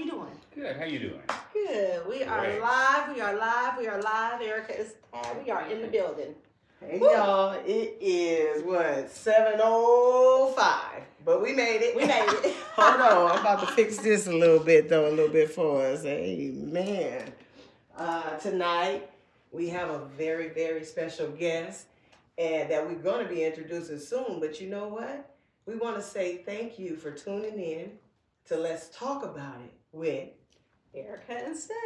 you doing? Good. How you doing? Good. We are Great. live. We are live. We are live. Erica is tired. We are in the building. Hey y'all, it is what 7:05, but we made it. We made it. Hold on, I'm about to fix this a little bit for us. Amen. Tonight we have a very, very special guest, and that we're going to be introducing soon. But you know what? We want to say thank you for tuning in to Let's Talk About It with Erica and Steph.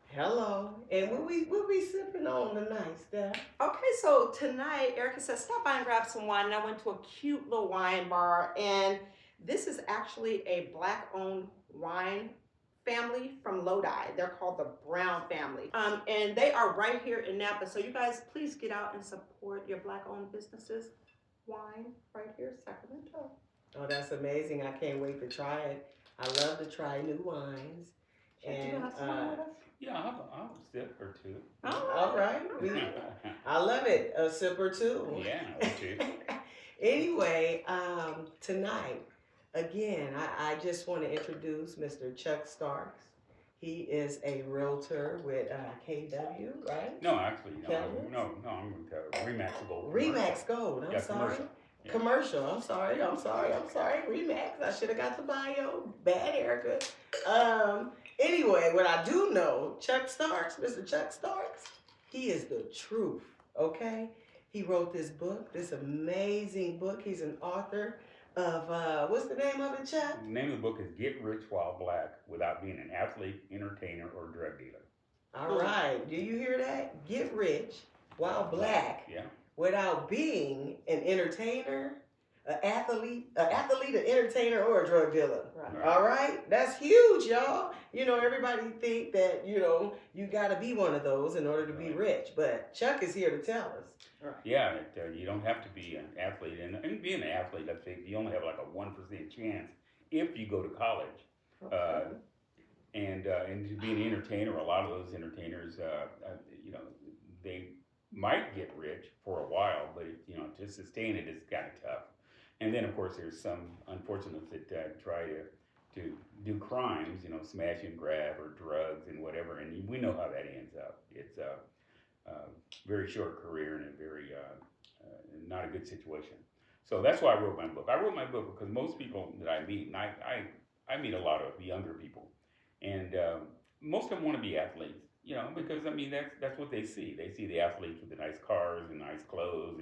Hello, and we'll be sipping on tonight, Steph. Okay, so tonight Erica said stop by and grab some wine, and I went to a cute little wine bar, and this is actually a Black-owned wine family from Lodi. They're called the Brown family, and they are right here in Napa. So you guys, please get out and support your Black-owned businesses. Wine right here, Sacramento. Oh, that's amazing! I can't wait to try it. I love to try new wines. And Yeah, I'll sip or two. All right. I love it. A sip or two. Yeah, or two. Anyway, tonight, again, I just want to introduce Mr. Chuck Starks. He is a realtor with KW, right? No, actually, no. I'm with Remax Gold. Remax Gold. I'm sorry. Commercial. I'm sorry. Remax. I should have got the bio. Bad Erica. Anyway, what I do know, Chuck Starks, Mr. Chuck Starks, he is the truth, okay? He wrote this book, this amazing book. He's an author of, what's the name of it, Chuck? The name of the book is Get Rich While Black Without Being an Athlete, Entertainer, or Drug Dealer. All right. Do you hear that? Get rich while black without being an entertainer, an athlete, an entertainer, or a drug dealer. Right. All right? That's huge, y'all. You know, everybody think that, you got to be one of those in order to be rich. But Chuck is here to tell us. Right. Yeah, you don't have to be an athlete. And being an athlete, I think you only have like a 1% chance if you go to college. Okay. And to be an entertainer, a lot of those entertainers, they might get rich for a while, but to sustain it is kind of tough. And then, of course, there's some unfortunates that try to do crimes, smash and grab or drugs and whatever, and we know how that ends up. It's a very short career and a very not a good situation. So that's why I wrote my book. I wrote my book because most people that I meet, and I meet a lot of younger people, and most of them want to be athletes, because that's what they see. They see the athletes with the nice cars and nice clothes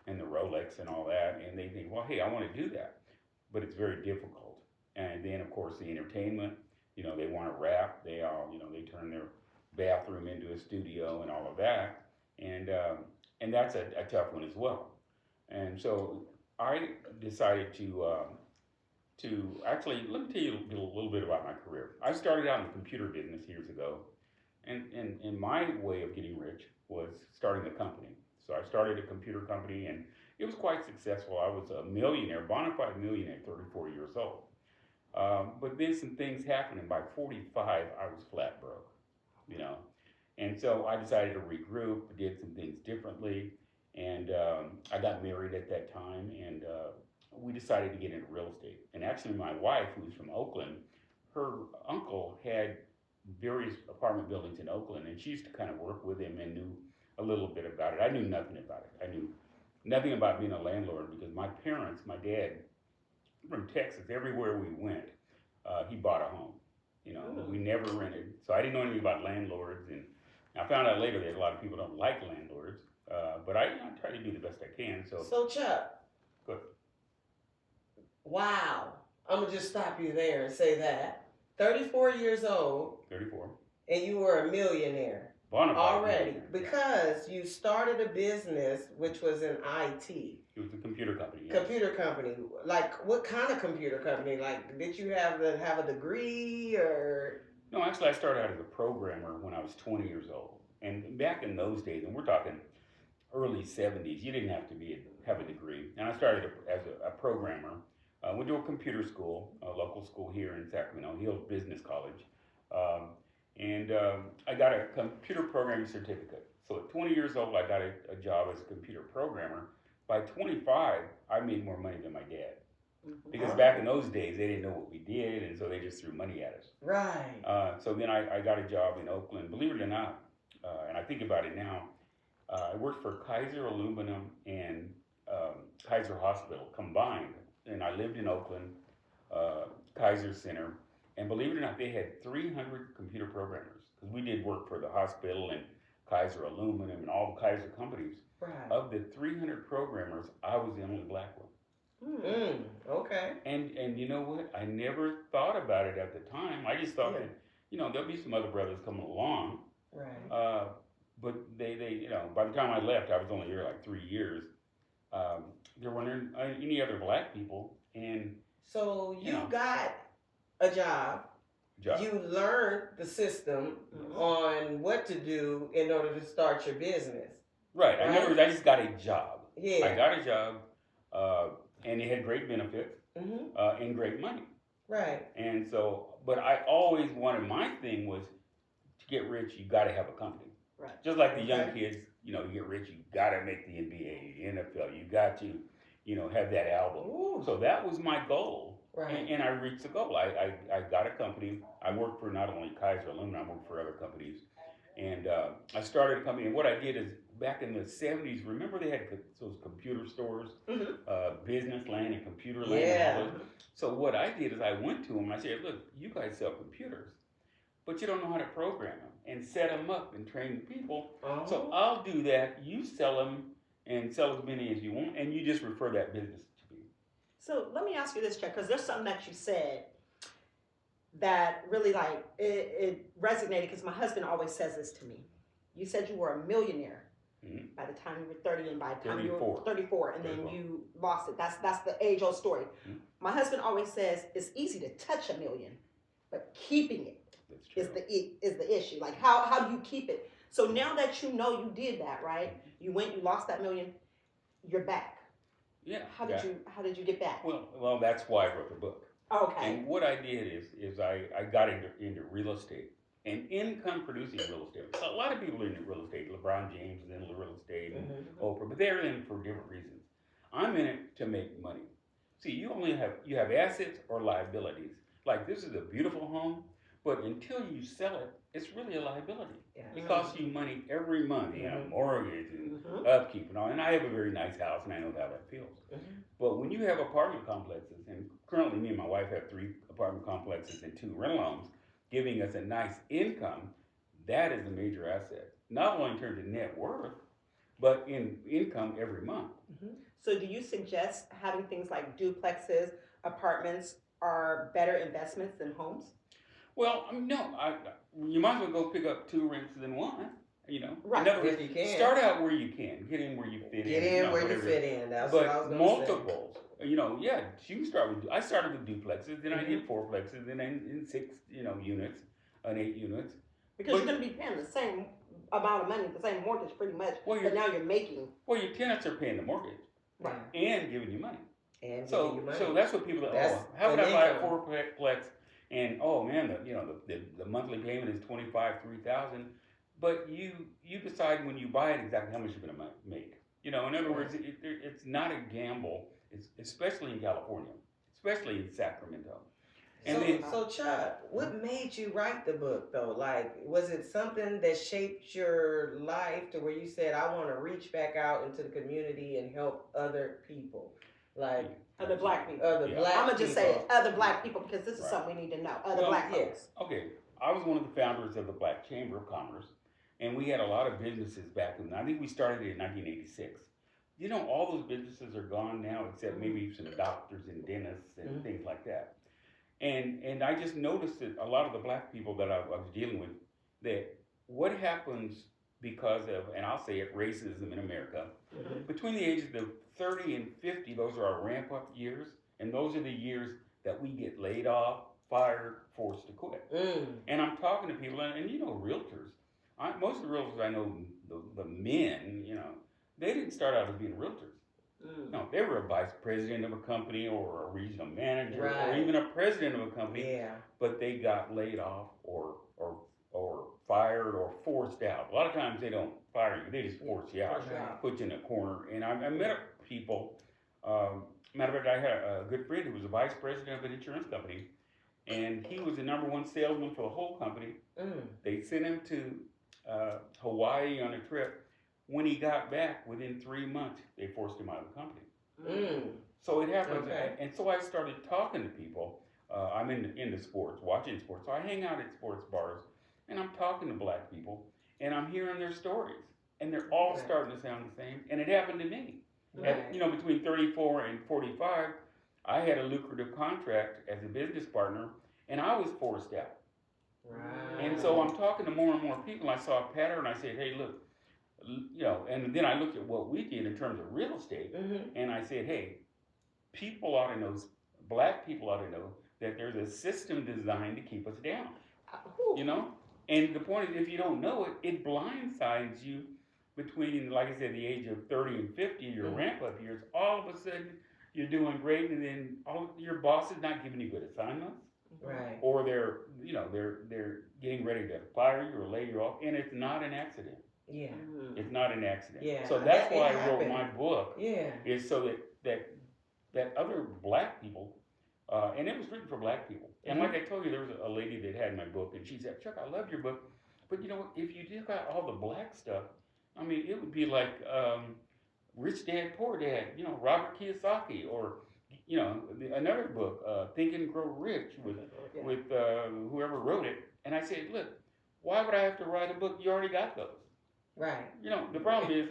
and the Rolex and all that, and they think, well, hey, I want to do that, but it's very difficult. And then, of course, the entertainment, they want to rap. They all, they turn their bathroom into a studio and all of that, and that's a tough one as well. And so I decided to actually, let me tell you a little bit about my career. I started out in the computer business years ago, and my way of getting rich was starting a company. So I started a computer company, and it was quite successful. I was a millionaire, bona fide millionaire, at 34 years old. But then some things happened, and by 45, I was flat broke, And so I decided to regroup, did some things differently, and I got married at that time, and we decided to get into real estate. And actually, my wife, who's from Oakland, her uncle had various apartment buildings in Oakland, and she used to kind of work with him and knew a little bit about it. I knew nothing about it. I knew nothing about being a landlord because my parents, my dad, from Texas, everywhere we went, he bought a home. We never rented, so I didn't know anything about landlords. And I found out later that a lot of people don't like landlords, but I try to do the best I can. So Chuck. Good. Wow. I'm going to just stop you there and say that. 34 years old. 34. And you were a millionaire. Already. Because you started a business which was in IT. It was a computer company. Yes. Computer company. Like, what kind of computer company? Like, did you have a degree or? No, actually, I started out as a programmer when I was 20 years old. And back in those days, and we're talking early 70s, you didn't have to have a degree. And I started as a programmer. Went to a computer school, a local school here in Sacramento, Hill Business College. And I got a computer programming certificate. So at 20 years old, I got a job as a computer programmer. By 25, I made more money than my dad. Because back in those days, they didn't know what we did, and so they just threw money at us. Right. So then I got a job in Oakland. Believe it or not, and I think about it now, I worked for Kaiser Aluminum and Kaiser Hospital combined, and I lived in Oakland, Kaiser Center, and believe it or not, they had 300 computer programmers because we did work for the hospital and Kaiser Aluminum and all the Kaiser companies. Right. Of the 300 programmers, I was the only black one. Okay. And you know what? I never thought about it at the time. I just thought that, there'll be some other brothers coming along. Right. But they, by the time I left, I was only here like 3 years. There weren't any other black people. And so you got a job. You learned the system on what to do in order to start your business. Right. In other words, I just got a job. Yeah. I got a job, and it had great benefits and great money. Right. And so, but I always wanted, my thing was to get rich, you got to have a company. Right. Just like the young kids, you get rich, you got to make the NBA, the NFL, you got to, have that album. Ooh. So that was my goal. Right. And I reached the goal. I got a company. I worked for not only Kaiser Aluminum, I worked for other companies. And I started a company. And what I did is, back in the 70s, remember they had those computer stores, Business Land and Computer Land. Yeah. And all those? So what I did is I went to them and I said, look, you guys sell computers, but you don't know how to program them and set them up and train the people. So I'll do that. You sell them and sell as many as you want, and you just refer that business to me. So let me ask you this, Chuck, because there's something that you said that really it resonated, because my husband always says this to me. You said you were a millionaire by the time you were 30, and by the time you were 34, and then you lost it. That's the age-old story. My husband always says it's easy to touch $1 million, but keeping it is the issue. Like how do you keep it? So now that you know you did that, right? You lost that $1 million, you're back. Yeah. How did you get back? Well, that's why I wrote the book. Okay. And what I did is I got into real estate and income producing real estate. A lot of people are in real estate. LeBron James is in real estate and Oprah, but they're in it for different reasons. I'm in it to make money. See, you have assets or liabilities. Like, this is a beautiful home, but until you sell it, it's really a liability. Yeah. It costs you money every month, mortgage and upkeep and all. And I have a very nice house, and I know how that feels. But when you have apartment complexes, and currently me and my wife have 3 apartment complexes and 2 rental homes, giving us a nice income, that is a major asset. Not only in terms of net worth, but in income every month. So do you suggest having things like duplexes, apartments are better investments than homes? Well, no. You might as well go pick up 2 rents than 1. Right. In other words, if you can. Start out where you can. Get in where you fit in. Get in where you fit in. That's but what I was going multiples. You can start with. I started with duplexes, then I did 4plexes, and then in 6, units, and 8 units. Because you're going to be paying the same amount of money, the same mortgage, pretty much. But now you're making. Well, your tenants are paying the mortgage, right, and giving you money. And so that's what people. How would I buy a 4plex? And man, the monthly payment is $25,000-$3,000. But you decide when you buy it exactly how much you're going to make. In other words, it's not a gamble. It's especially in California, especially in Sacramento. And so Chuck, what made you write the book though? Like, was it something that shaped your life to where you said, I want to reach back out into the community and help other people? Like other black people. I'm gonna just say other black people, because this is something we need to know. Black folks. Okay, I was one of the founders of the Black Chamber of Commerce, and we had a lot of businesses back then. I think we started in 1986. All those businesses are gone now, except maybe some doctors and dentists and things like that. And I just noticed that a lot of the black people that I was dealing with, that what happens because of, and I'll say it, racism in America, between the ages of 30 and 50, those are our ramp-up years, and those are the years that we get laid off, fired, forced to quit. And I'm talking to people, and realtors. Most of the realtors I know, the men, they didn't start out as being realtors. No, they were a vice president of a company or a regional manager or even a president of a company. Yeah. But they got laid off or fired or forced out. A lot of times they don't fire you; they just force you out, put you in a corner. And I met people, Matter of fact, I had a good friend who was a vice president of an insurance company, and he was the number one salesman for the whole company. They sent him to Hawaii on a trip. When he got back, within 3 months, they forced him out of the company. So it happens, and so I started talking to people. I'm into sports, watching sports. So I hang out at sports bars, and I'm talking to black people, and I'm hearing their stories, and they're all starting to sound the same. And it happened to me. At, between 34 and 45, I had a lucrative contract as a business partner, and I was forced out. And so I'm talking to more and more people. I saw a pattern. I said, hey, look, and then I looked at what we did in terms of real estate, and I said, hey, people ought to know, black people ought to know that there's a system designed to keep us down. And the point is, if you don't know it, it blindsides you between, like I said, the age of 30 and 50, your ramp up years. All of a sudden, you're doing great, and then your boss is not giving you good assignments, or they're getting ready to fire you or lay you off, and it's not an accident. It's not an accident. So that's why I wrote my book. Is so that other black people, and it was written for black people. And like I told you, there was a lady that had my book, and she said, Chuck, I love your book, but if you took out all the black stuff, I mean, it would be like Rich Dad, Poor Dad, Robert Kiyosaki, or another book, Think and Grow Rich, with whoever wrote it. And I said, look, why would I have to write a book? You already got those. The problem is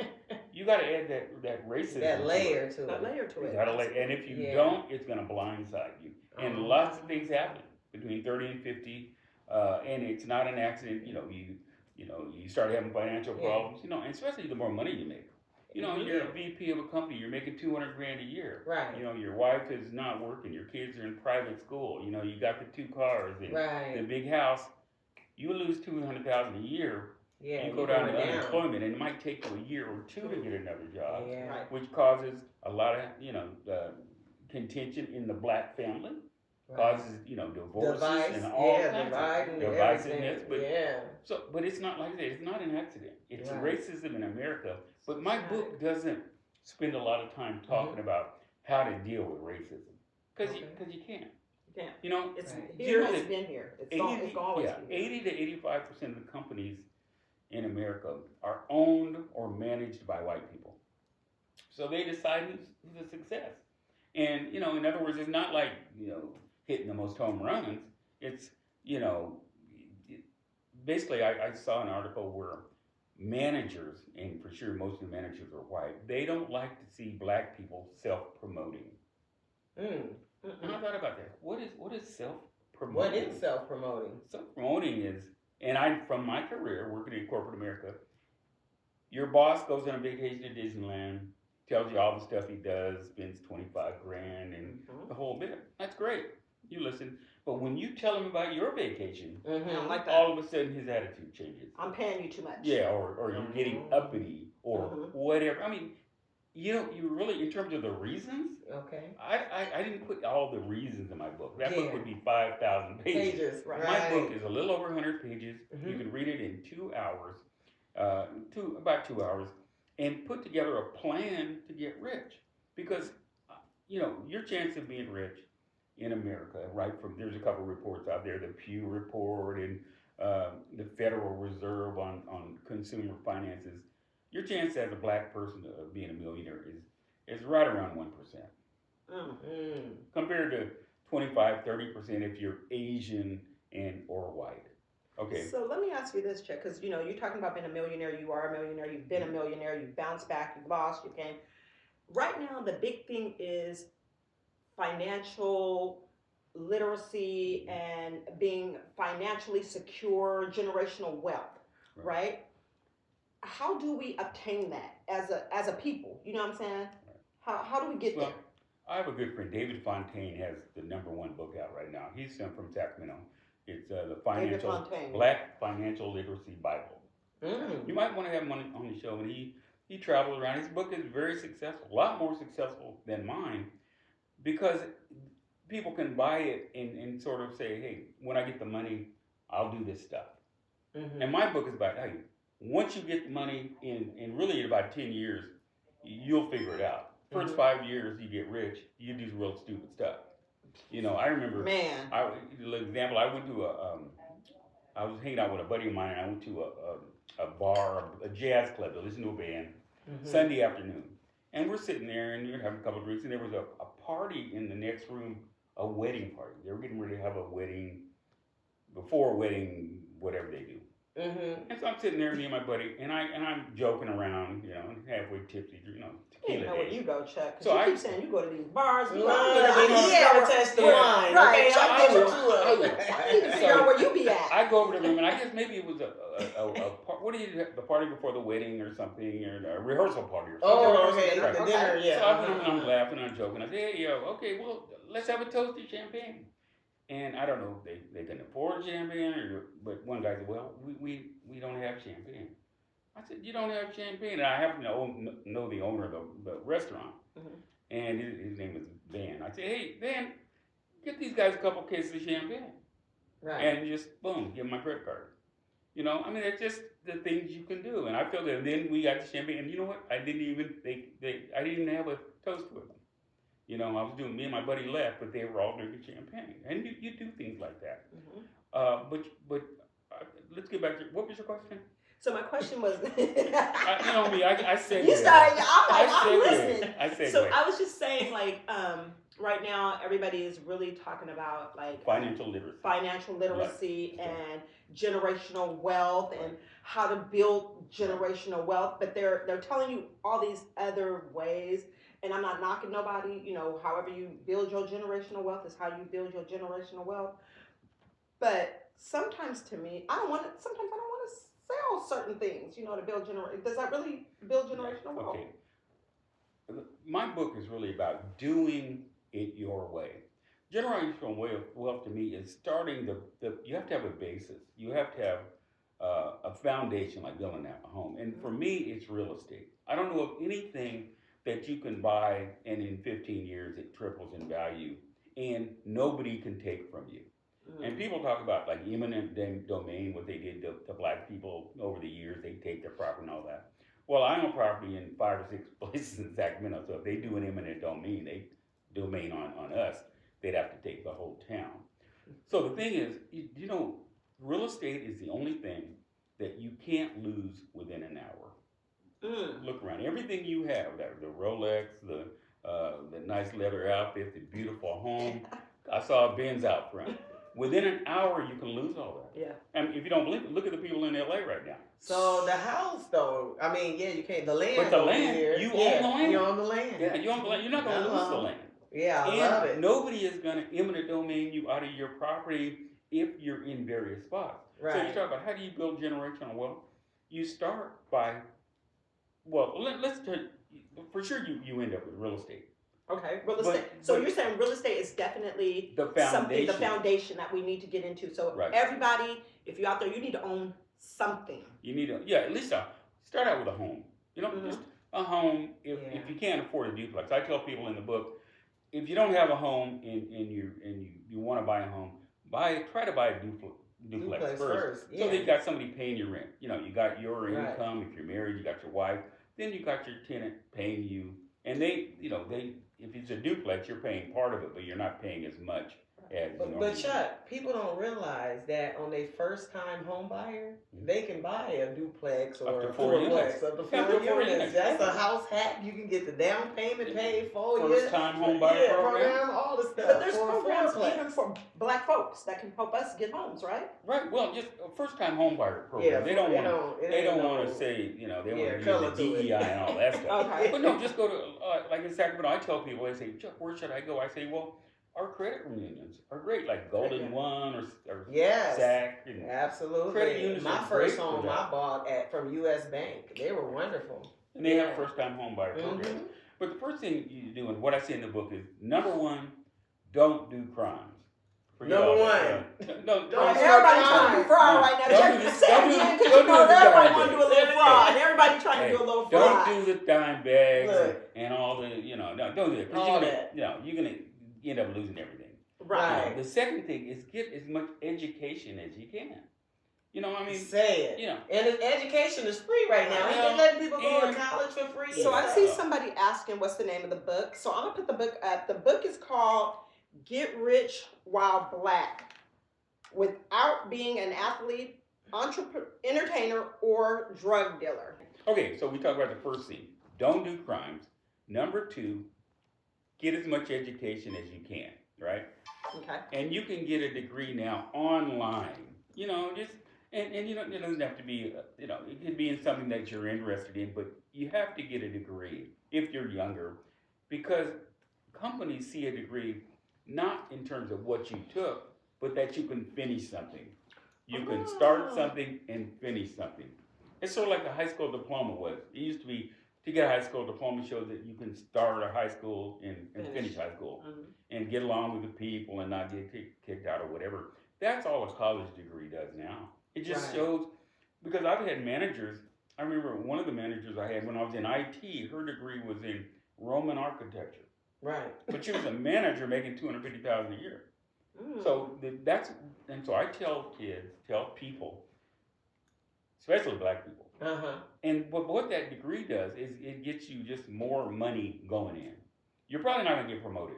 you got to add that racism, that layer to it. That layer to it. You gotta and if you don't, it's gonna blindside you. And lots of things happen between 30 and 50, and it's not an accident. You start having financial problems. And especially the more money you make. You're a VP of a company. You're making $200,000 a year. Your wife is not working. Your kids are in private school. You got the 2 cars and the big house. You lose $200,000 a year. You go down to unemployment, and it might take you a year or 2 to get another job, which causes a lot of contention in the black family, causes divorces and all kinds of divisiveness. But it's not like that. It's not an accident. It's racism in America. But my book doesn't spend a lot of time talking about how to deal with racism, because you can't. It's here. It's been here. It's always been here. 80 to 85% of the companies in America are owned or managed by white people. So they decide who's a success. And, in other words, it's not like, hitting the most home runs. It's, basically I saw an article where managers, and for sure most of the managers are white, they don't like to see black people self-promoting. And I thought about that. What is self-promoting? What is self-promoting? Self-promoting is, and from my career working in corporate America, your boss goes on a vacation to Disneyland, tells you all the stuff he does, spends $25,000 and the whole bit. That's great. You listen. But when you tell him about your vacation, like that. all of a sudden his attitude changes. I'm paying you too much. Yeah, or you're getting uppity or whatever. I mean, you really, in terms of the reasons, I didn't put all the reasons in my book. That book would be 5,000 pages. My book is a little over 100 pages. You can read it in 2 hours, about 2 hours, and put together a plan to get rich. Because, your chance of being rich in America, there's a couple of reports out there, the Pew Report and the Federal Reserve on consumer finances. Your chance as a black person of being a millionaire is right around 1%. Compared to 25, 30% if you're Asian or white. Okay. So let me ask you this, Chuck, because you're talking about being a millionaire. You are a millionaire. You've been a millionaire. You've bounced back. You've lost. You came. Right now, the big thing is financial literacy and being financially secure, generational wealth, right? How do we obtain that as a people? You know what I'm saying? How do we get there? I have a good friend, David Fontaine, has the #1 book out right now. He's from Sacramento. It's the Black Financial Literacy Bible. You might want to have him on the show. And he traveled around. His book is very successful, a lot more successful than mine, because people can buy it and sort of say, hey, when I get the money, I'll do this stuff. And my book is about, hey, once you get the money in really in about 10 years, you'll figure it out. First Mhm. 5 years you get rich, you do real stupid stuff. I remember. Man. Example, I was hanging out with a buddy of mine, and I went to a bar, a jazz club to listen to a band Mhm. Sunday afternoon, and we're sitting there and you're having a couple of drinks, and there was a party in the next room, a wedding party. They were getting ready to have a wedding, before a wedding, whatever they do. Mhm. And so I'm sitting there, me and my buddy, and I'm joking around, halfway tipsy, You tequila know where days. you go, Chuck. 'Cause So you keep saying you go to these bars. But he had to test the wine. Right. Okay, Chuck, I'll give it I to need to him. figure out where you be at. I go over to the room, and I guess maybe it was what do you do, the party before the wedding or something, or a rehearsal party or something. Oh, okay, Right. the dinner, yeah. So I went over and I'm laughing, I'm joking. I say, hey, okay, well, let's have a toast to champagne. And I don't know if they can afford champagne, but one guy said, well, we don't have champagne. I said, you don't have champagne? And I happen to know the owner of the restaurant, and his name is Van. I said, hey, Van, get these guys a couple cases of champagne. Right. And just, boom, give them my credit card. It's just the things you can do. And I feel that then we got the champagne, and you know what? I didn't even have a toast with them. I was doing, me and my buddy left, but they were all drinking champagne. And you do things like that. But let's get back to, what was your question? So my question was, I said you started. I'm listening. I said so I was just saying, right now everybody is really talking about financial literacy Right. and generational wealth and how to build generational wealth. But they're telling you all these other ways. And I'm not knocking nobody. However you build your generational wealth is how you build your generational wealth. But sometimes, to me, I don't want to sell certain things, to build does that really build generational wealth? Okay. My book is really about doing it your way. Generational wealth to me is starting you have to have a basis. You have to have a foundation, like building a home. And for me, it's real estate. I don't know of anything that you can buy and in 15 years it triples in value and nobody can take from you. And people talk about eminent domain, what they did to black people over the years. They take their property and all that. Well, I own property in 5 or 6 places in Sacramento, so if they do an eminent domain on us, they'd have to take the whole town. So the thing is, real estate is the only thing that you can't lose within an hour. Look around, everything you have, the Rolex, the nice leather outfit, the beautiful home. I saw a Benz out front. Within an hour, you can lose all that. Yeah. And if you don't believe it, look at the people in LA right now. So the house, though, you can't. The land. But the land, you own the land. You own the land. Yeah, you own the land. You're not going to lose the land. Yeah, I love it. Nobody is going to eminent domain you out of your property if you're in various spots. Right. So you talk about how do you build generational wealth? You start by, let's tell you, for sure you end up with real estate. Okay, real estate. So you're saying real estate is definitely the foundation that we need to get into. So everybody, if you're out there, you need to own something. You need at least start out with a home. Just a home. If you can't afford a duplex, I tell people in the book, if you don't have a home and you want to buy a home, try to buy a duplex first. Yeah. So they've got somebody paying your rent. You got your income. If you're married, you got your wife. Then you got your tenant paying you, and they if it's a duplex, you're paying part of it, but you're not paying as much as. But Chuck, people don't realize that on their first time home buyer, they can buy a duplex or a fourplex up to 4 units. That's a house hack. You can get the down payment paid for. First time home buyer program, all the stuff. But there's programs even for black folks that can help us get homes, right? Right. Well, just a first time home buyer program. Yeah, they don't want to say they want to use the DEI and all that stuff. Okay. But no, just go to like in Sacramento. I tell people, they say, Chuck, where should I go? I say, well, our credit unions are great, like Golden One or SAC. Absolutely. Credit unions My first home I bought from U.S. Bank. They were wonderful. And they have first-time home buyer programs. But the first thing you do, and what I say in the book is, number one, don't do crimes. Number one. Don't everybody's trying to do fraud right now. Don't do everybody want to do a little fraud. Everybody trying to do a little fraud. Don't do the dime bags and all the, no, don't do it. All you're going to end up losing everything. Right. The second thing is get as much education as you can. You know, I mean, say it. you know. And education is free right now. Well, Ain't they letting people go to and- college for free? So I Yeah. see somebody asking what's the name of the book. So I'm gonna put the book up. The book is called Get Rich While Black Without Being an Athlete, Entertainer, or Drug Dealer. Okay, so we talked about the first thing. Don't do crimes. Number 2, get as much education as you can, right? Okay. And you can get a degree now online. You know, just and you know, it doesn't have to be, you know, it could be in something that you're interested in, but you have to get a degree if you're younger, because companies see a degree not in terms of what you took, but that you can finish something. You can start something and finish something. It's sort of like a high school diploma was. It used to be, to get a high school diploma shows that you can start a high school and finish high school and get along with the people and not get kicked out or whatever. That's all a college degree does now. It just shows, because I've had managers, I remember one of the managers I had when I was in IT, her degree was in Roman architecture. Right. But she was a manager making $250,000 a year. So so I tell kids, tell people, especially black people, and what that degree does is it gets you just more money going in. You're probably not going to get promoted.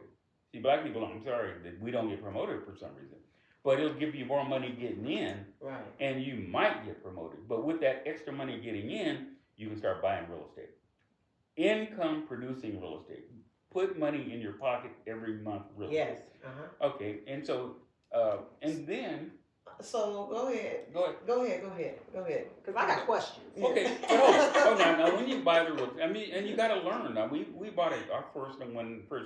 See, black people, I'm sorry that we don't get promoted for some reason, but it'll give you more money getting in, Right. and you might get promoted. But with that extra money getting in, you can start buying real estate. Income producing real estate. Put money in your pocket every month, real estate. Yes. Okay, and so, and then. So go ahead. Go ahead. Because I got questions. Okay, but now when you buy the real, I mean, and you got to learn. Now we bought our first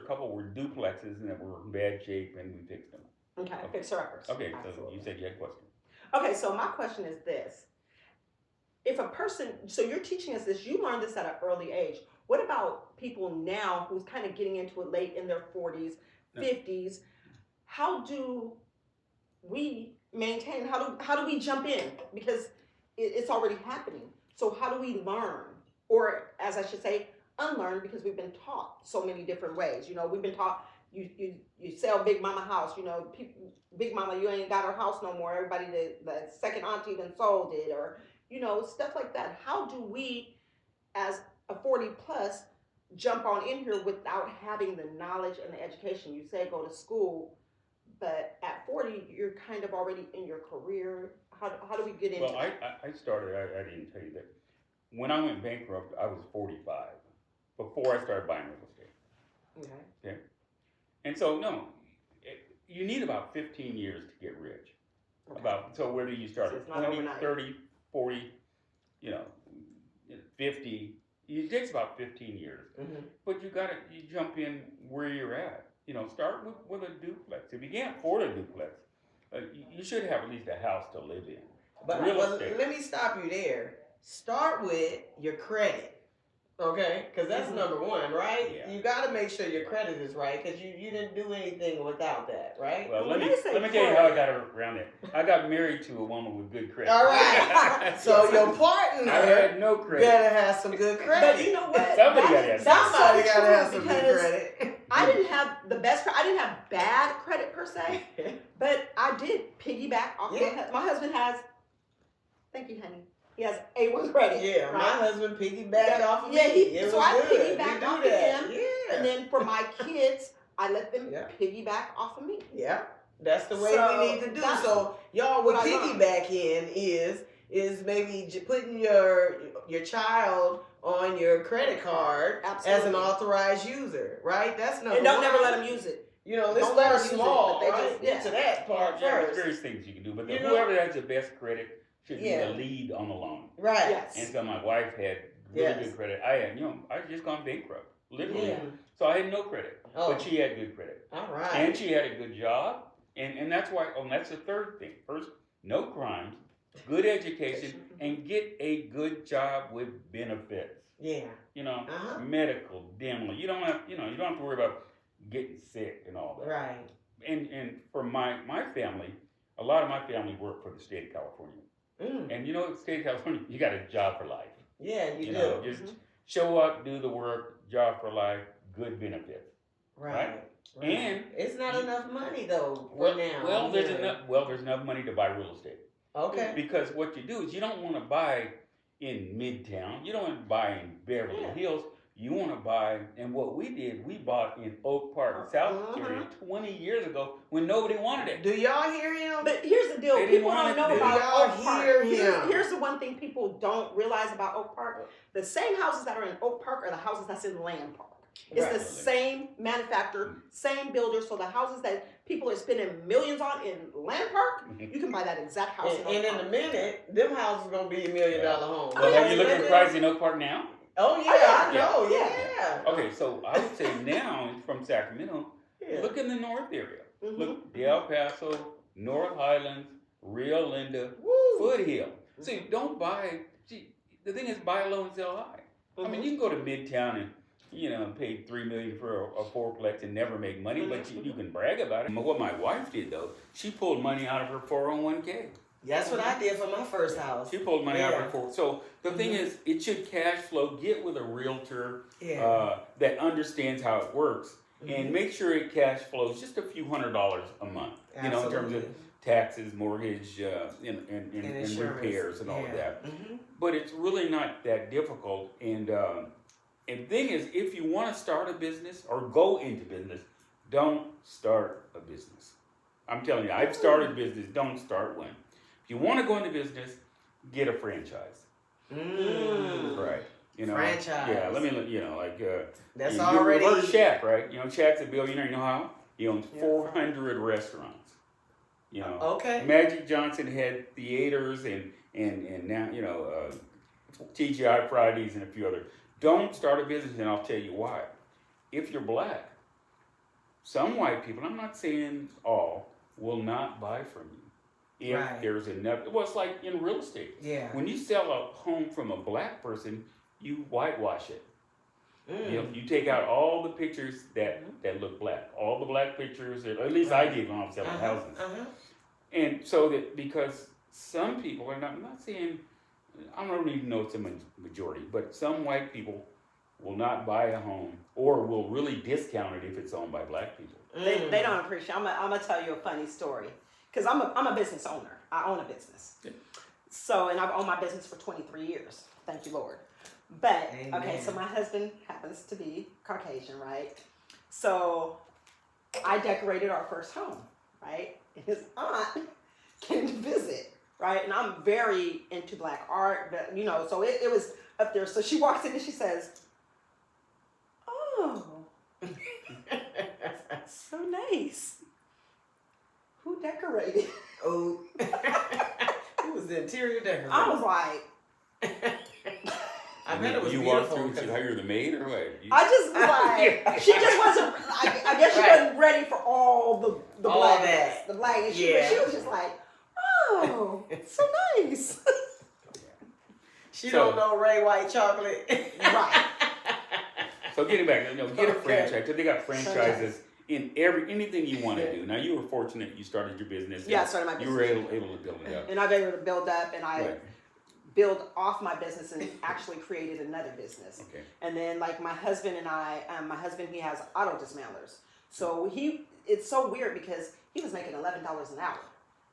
couple were duplexes and that were in bad shape, and we fixed them. Okay, fixer-uppers. Okay, so Absolutely. you said you had a question. Okay, so my question is this. If a person, so you're teaching us this, you learned this at an early age. What about people now who's kind of getting into it late in their 40s, 50s? How do we maintain, how do we jump in? Because it's already happening. So how do we learn? Or as I should say, unlearn, because we've been taught so many different ways. You know, we've been taught you sell Big Mama house, you know, Big Mama, you ain't got her house no more. Everybody, the second auntie done sold it, or, you know, stuff like that. How do we, as a 40 plus, jump on in here without having the knowledge and the education? You say go to school, but at 40, you're kind of already in your career. How do we get into Well, I started, I didn't tell you that. When I went bankrupt, I was 45 before I started buying real estate. Okay. And so, no, you need about 15 years to get rich. Okay. So whether you start So at it's not 20, overnight. 30, 40, 50, it takes about 15 years. But you jump in where you're at. You know, start with a duplex. If you can't afford a duplex, you should have at least a house to live in. But let me stop you there. Start with your credit. Okay, because that's number one, right? Yeah. You got to make sure your credit is right, because you didn't do anything without that, right? Well, let When me they say tell you how I credit- got around it. I got married to a woman with good credit. All right. So your partner I had no credit. better have some good credit. But you know what? Somebody gotta have Somebody so got to true, have some good because credit. I didn't have the best. I didn't have bad credit per se, but I did piggyback off. My husband has. Thank you, honey. He has A1 credit. Yeah, my right? husband piggybacked off of me. Yeah, It so was I good. piggybacked We do off of that. him. Yeah. And then for my kids, I let them Yeah. piggyback off of me. Yeah, that's the way So, we need to do. that's So y'all would what I learned. piggyback in is maybe putting your child on your credit card as an Absolutely. authorized user, right? That's number And don't one. never let them use it. You know, let's don't let start them use it, small, but they right? just- Get to that part There's first. various things you can do, but You know? whoever has the best credit should be Yeah. the lead on the loan. Right. Yes. And so my wife had really Yes. good credit. I had, I had just gone bankrupt, literally. Yeah. So I had no credit, Oh, but she had good credit. all right. And she had a good job, and that's why. Oh, and that's the third thing. First, no crimes, good education, and get a good job with benefits. Yeah. Medical, dental. You don't have to worry about getting sick and all that. Right. And for my family, a lot of my family worked for the state of California, and the state of California, you got a job for life. Yeah, you do. know, just show up, do the work, job for life, good benefits. Right. And it's not enough money though for Well, now. well, there's Yeah. enough. Well, there's enough money to buy real estate. Okay. Because what you do is you don't want to buy in Midtown. You don't want to buy in Beverly Yeah. Hills. You want to buy, and what we did, we bought in Oak Park, South area, 20 years ago when nobody wanted it. Do y'all hear him? But here's the deal: They didn't people want don't it know to. about Y'all Oak Park. hear him. Here's the one thing people don't realize about Oak Park: the same houses that are in Oak Park are the houses that's in Land Park. It's Right. the same manufacturer, same builder. So the houses that people are spending millions on in Land Park, you can buy that exact house in Oak And in Park. a minute, them houses gonna be $1 million homes. Well, have you looked at the price in Oak Park now? Oh yeah, I know. Yeah. Okay, so I would say now from Sacramento, Yeah. look in the north area. Mhm. Look, the El Paso, North Highlands, Rio Linda, Woo. Foothill. See, don't buy. See, the thing is, buy low and sell high. I mean, you can go to Midtown and pay $3 million for a fourplex and never make money, but you can brag about it. What my wife did though, she pulled money out of her 401k. That's what I did for my first house. She pulled money out of her 401k. So the thing is, it should cash flow. Get with a realtor that understands how it works, and make sure it cash flows just a few $100s a month. Absolutely. You know, in terms of taxes, mortgage, and insurance. repairs and all of that. Mhm. But it's really not that difficult. And the thing is, if you want to start a business or go into business, don't start a business. I'm telling you, I've started business. Don't start one. If you want to go into business, get a franchise. Right. Franchise. Yeah. Let me. That's you already. reverse Shaq, right? Shaq's a billionaire. You know how? He owns 400 restaurants. Okay. Magic Johnson had theaters and now TGI Fridays and a few others. Don't start a business, and I'll tell you why. If you're black, some white people, I'm not saying all, will not buy from you. If there's enough, well, it's like in real estate. Yeah. When you sell a home from a black person, you whitewash it. You take out all the pictures that look black. All the black pictures, at least I did when I was selling houses. And so that, because some people, and I'm not saying, I don't even know it's a majority, but some white people will not buy a home or will really discount it if it's owned by black people. They don't appreciate. I'm gonna tell you a funny story because I'm a business owner. I own a business. Yeah. So, and I've owned my business for 23 years. Thank you, Lord. But Amen. okay, so my husband happens to be Caucasian, right? So I decorated our first home, right? And his aunt came to visit, right? And I'm very into black art, but so it was up there. So she walks in and she says, "Oh, so nice. Who decorated?" Oh. It was the interior decorator. I was like, I bet it was you beautiful. walked through and said, "Hire the maid or what?" I just was like, she just wasn't. I guess she wasn't ready for all the All blackness, that. the black. And she, Yeah. but she was just like, "Oh, so nice." She So- don't know Ray White chocolate. Right. So getting back, get a Okay. franchise, because they got franchises in anything you want to do. Now you were fortunate you started your business. Yeah, I started my business. You were able to build it up. And I've been able to build up, and I Right. build off my business and actually created another business. Okay. And then like my husband and I, my husband, he has auto dismantlers. So it's so weird because he was making $11 an hour.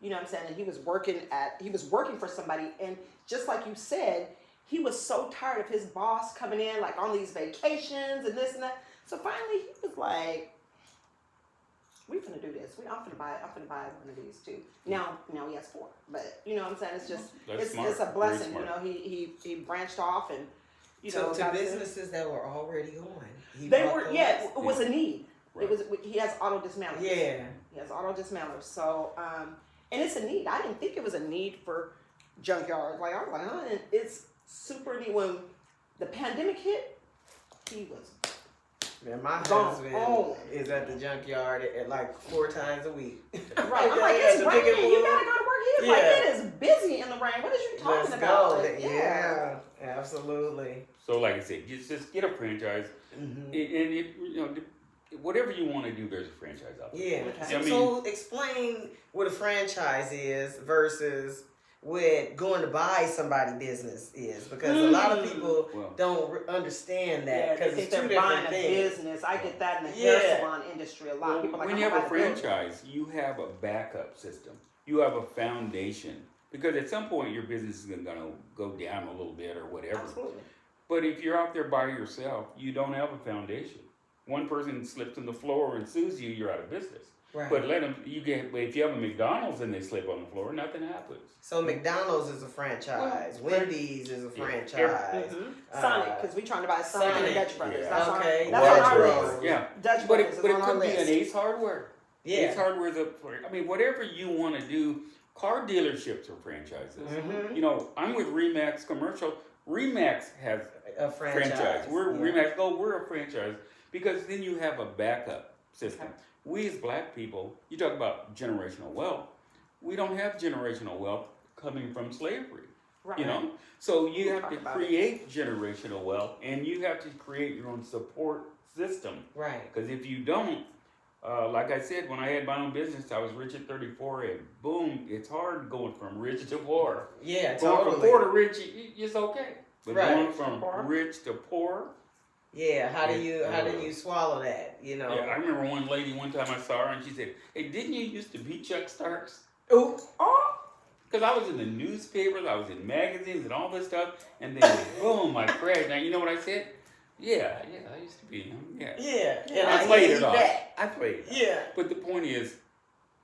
You know what I'm saying? And he was working for somebody. And just like you said, he was so tired of his boss coming in like on these vacations and this and that. So finally he was like, "We finna do this. I'm finna buy one of these too." Now he has 4. But you know what I'm saying? It's just That's it's a smart. blessing. Very smart. He branched off and To got businesses that were already going. They were it was a need. Right. It was he has auto dismantlers. Yeah. He has auto dismantlers. So and it's a need. I didn't think it was a need for junkyards. Like I was like, huh? And it's super neat. When the pandemic hit, he was Man, my Gone. husband Oh. is at the junkyard at like 4 times a week. right. I'm like, Yeah, it's to pick raining. it You up. gotta go to work. He's like, Yeah. it is busy in the rain. What is you talking Let's about? go. Like, Yeah, absolutely. So like I said, just get a franchise, and whatever you want to do, there's a franchise out there. Yeah. Okay. I mean- So explain what a franchise is versus what going to buy somebody business is, because a lot of people Well- don't understand Yeah, that they because think it's two they're buying different a things. business. I get that in the Yeah. hair salon industry a lot. People are like, When I'm you have a about to build. franchise, you have a backup system. You have a foundation because at some point your business is going to go down a little bit or whatever. Absolutely. But if you're out there by yourself, you don't have a foundation. One person slips on the floor and sues you, you're out of business. Right. But if you have a McDonald's and they slip on the floor, nothing happens. So McDonald's is a franchise. Wendy's is a franchise. Sonic, because we're trying to buy Sonic and Dutch Brothers. Yeah. That's Okay. that's on our Wardrobe. list. Yeah. Dutch But Brothers it is on our could be list. an Ace Hardware. Yeah. Ace Hardware whatever you want to do. Car dealerships are franchises. Mhm. You know, I'm with Remax Commercial. Remax has A franchise. We're Yeah. Remax Gold. We're a franchise because then you have a backup system. Okay. We as black people, you talk about generational wealth. We don't have generational wealth coming from slavery. Right. You know, so you have Talk to about create generational wealth, and you have to create your own support system. Right. Because if you don't, like I said, when I had my own business, I was rich at 34, and boom, it's hard going from rich to poor. Yeah, Going totally. from poor to rich, it's okay. But Right. going from rich to poor, Yeah, how do you swallow that? You know. yeah, I remember one lady one time I saw her, and she said, "Hey, didn't you used to be Chuck Starks?" Ooh. Because I was in the newspapers, I was in magazines and all this stuff, and then boom, I crashed. Now you know what I said? Yeah, I used to be him. Yeah. Yeah. Yeah, And I I played hear it you off. back. I played it. Yeah. But the point is,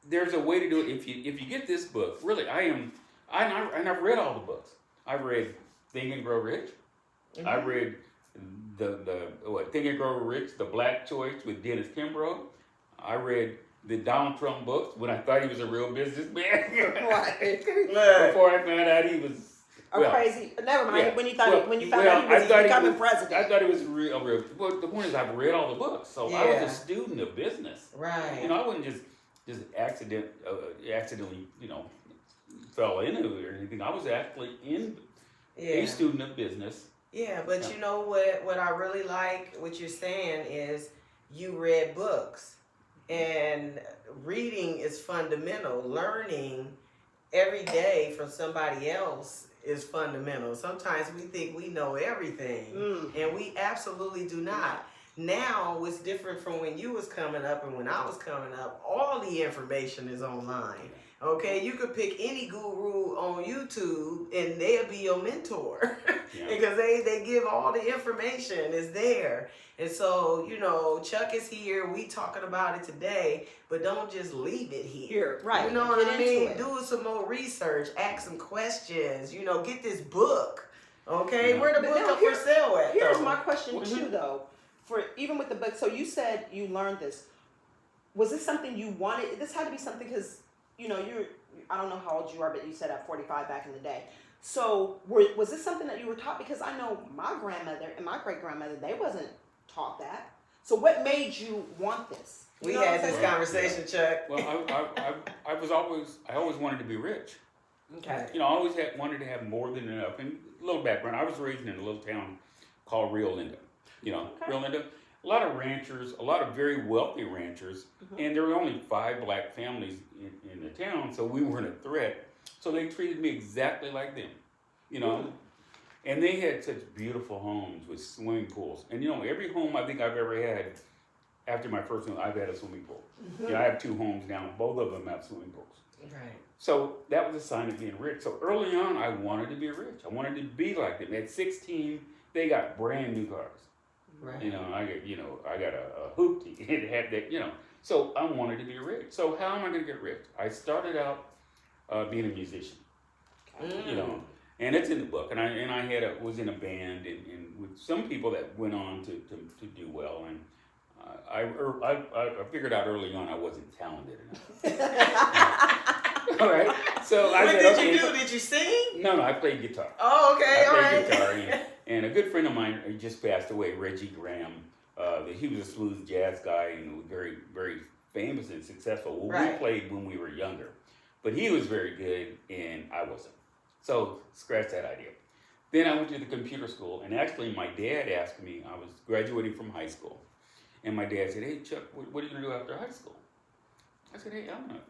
there's a way to do it. If you get this book, really, I've read all the books. I've read Think and Grow Rich. Mhm. I read the Think and Grow Rich, The Black Choice with Dennis Kimbrough. I read the Donald Trump books when I thought he was a real businessman. Right. Before I found out he was Crazy. Never mind. yeah. When you Well, found out he was becoming president. I thought he was real. But the point is, I've read all the books, so I was Yeah. a student of business. Right. You know, I wouldn't just accidentally, fell into it or anything. I was actually a student of business. Yeah, but Yeah. you know what I really like what you're saying is you read books, and reading is fundamental. Learning every day from somebody else is fundamental. Sometimes we think we know everything, and we absolutely do not. Now, what's different from when you was coming up and when I was coming up, all the information is online. Okay, you could pick any guru on YouTube and they'll be your mentor Yeah. because they give all the information is there. And so, Chuck is here, we talking about it today, but don't just leave it here. Here, right. You know what I Get into mean? it. Do some more research, ask some questions, get this book. Okay, Yeah. where the But book now up for sale at? Here's though? my question Mhm. too, though. For even with the book, so you said you learned this. Was this something you wanted? This had to be something because I don't know how old you are, but you said at 45 back in the day. So was this something that you were taught? Because I know my grandmother and my great grandmother, they wasn't taught that. So what made you want this? You We know what had I'm this saying? conversation, Chuck. Well, I always wanted to be rich. Okay. I always wanted to have more than enough. And a little background, I was raised in a little town called Rio Linda. Okay. Rio Linda, a lot of ranchers, a lot of very wealthy ranchers, and there were only 5 black families in the town, so we weren't a threat. So they treated me exactly like them, And they had such beautiful homes with swimming pools. And every home I think I've ever had, after my first one, I've had a swimming pool. I have 2 homes now, both of them have swimming pools. Right. So that was a sign of being rich. So early on, I wanted to be rich. I wanted to be like them. At 16, they got brand new cars. Right. I got a hoopty. It had that, So I wanted to be rich. So how am I going to get rich? I started out being a musician, and it's in the book. And I was in a band and with some people that went on to do well. And I figured out early on I wasn't talented enough. All right. So What said, did okay, you do? Did you sing? No, I played guitar. Oh, okay, all I right. played guitar, and a good friend of mine, he just passed away, Reggie Graham. He was a smooth jazz guy and was very, very famous and successful. Well, Right. we played when we were younger, but he was very good and I wasn't. So scratch that idea. Then I went to the computer school, and actually my dad asked me, I was graduating from high school, and my dad said, "Hey Chuck, what are you gonna do after high school?" I said, "Hey, I'm gonna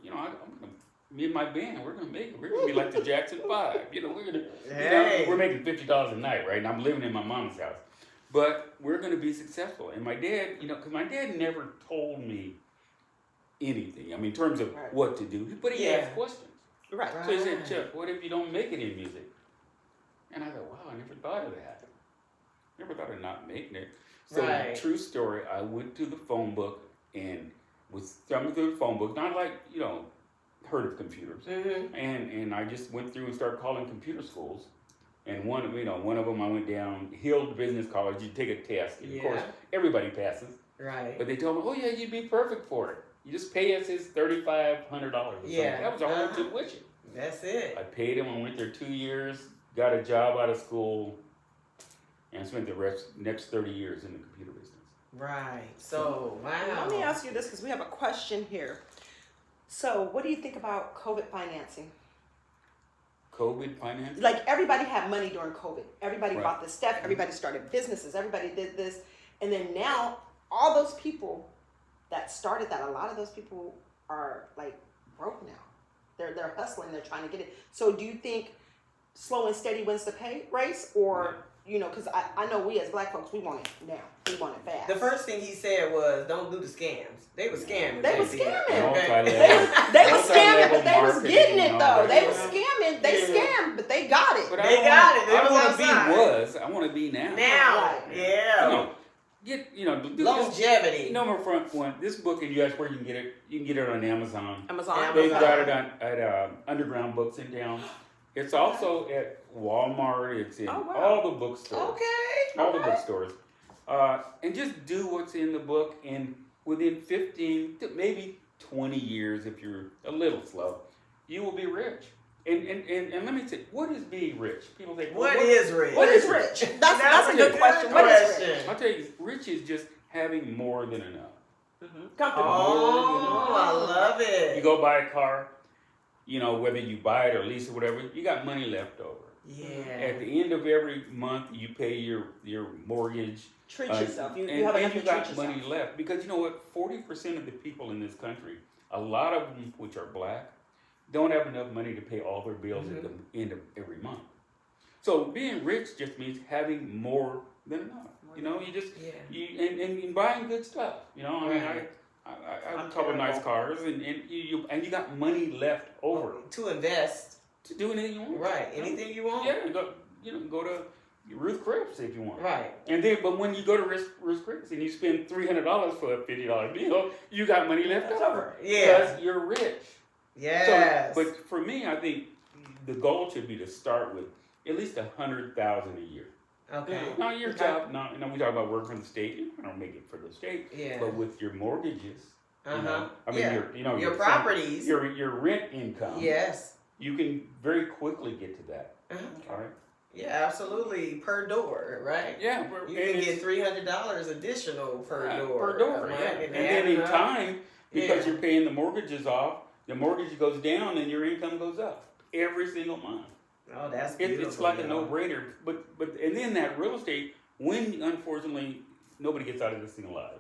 me and my band, we're gonna make it. We're gonna be like the Jackson 5. We're making $50 a night, right? And I'm living in my mom's house, but we're gonna be successful." And my dad, because my dad never told me anything. I mean, in terms of Right. what to do, but he Yeah. asked questions. Right. So he said, Chuck, what if you don't make it in music? And I thought, wow, I never thought of that. Never thought of not making it. So, Right. true story, I went to the phone book and was thumbing through the phone book, not like, heard of computers. Mm-hmm. And I just went through and started calling computer schools. And one of them I went down, Hill Business College, you take a test. And of course, everybody passes. Right. But they told me, oh yeah, you'd be perfect for it. You just pay us his $3,500 or something. Yeah. That was a whole tuition. That's it. I paid him. I went there 2 years, got a job out of school, and spent the next 30 years in the computer business. Right. So, wow. Let me ask you this because we have a question here. So, what do you think about COVID financing? COVID financing? Like everybody had money during COVID. Everybody Right. bought this stuff. Everybody started businesses. Everybody did this. And then now all those people that started that, a lot of those people are like broke now. They're hustling. They're trying to get it. So do you think slow and steady wins the race? Or, because I know we as black folks, we want it now. We want it fast. The first thing he said was, "Don't do the scams." They were scamming. They were baby. scamming. Okay. They were scamming, but they was Multi-level getting it marketing though. and They all was that. scamming. They scammed, but they got it. But They got it. They I was want to outside. I want to be now. Now, Right. yeah. Do Longevity. this. Number one, this book, and you ask where you can get it. You can get it on Amazon. Amazon. They've got it at Underground Books in town. It's also at Walmart. It's in all the bookstores. Okay. All the bookstores. And just do what's in the book, and within 15 to maybe 20 years, if you're a little slow, you will be rich. And let me say, what is being rich? People say, What is rich? What is rich? That's a good question. What is rich? I'll tell you, rich is just having more than enough. Comfortable. Oh, I love it. You go buy a car, whether you buy it or lease it or whatever, you got money left over. Yeah. At the end of every month, you pay your mortgage. Treat yourself. You and have enough you to treat got yourself. money left. Because you know what? 40% of the people in this country, a lot of them which are black, don't have enough money to pay all their bills at the end of every month. So being rich just means having more than enough. You just and buying good stuff. I have a couple of nice cars, and you got money left over To invest. to do anything you want. Right. Anything you want. Yeah, go to Ruth Chris if you want. Right. And then, but when you go to Ruth Chris and you spend $300 for a $50 bill, you got money left over. Yeah. Because you're rich. Yes. So, but for me, I think the goal should be to start with at least $100,000 a year. Okay. Now your job, we talk about working for the state. You don't make it for the state. Yeah. But with your mortgages, Your your properties. your rent income. Yes. You can very quickly get to that. All right. Yeah, absolutely. Per door, right? Yeah. You can get $300 additional per door. Per door, a month, yeah. and And then in add it up. time, because Yeah. you're paying the mortgages off, the mortgage goes down and your income goes up every single month. Oh, that's beautiful. It's like a y'all. no-brainer. But and then that real estate, when unfortunately nobody gets out of this thing alive.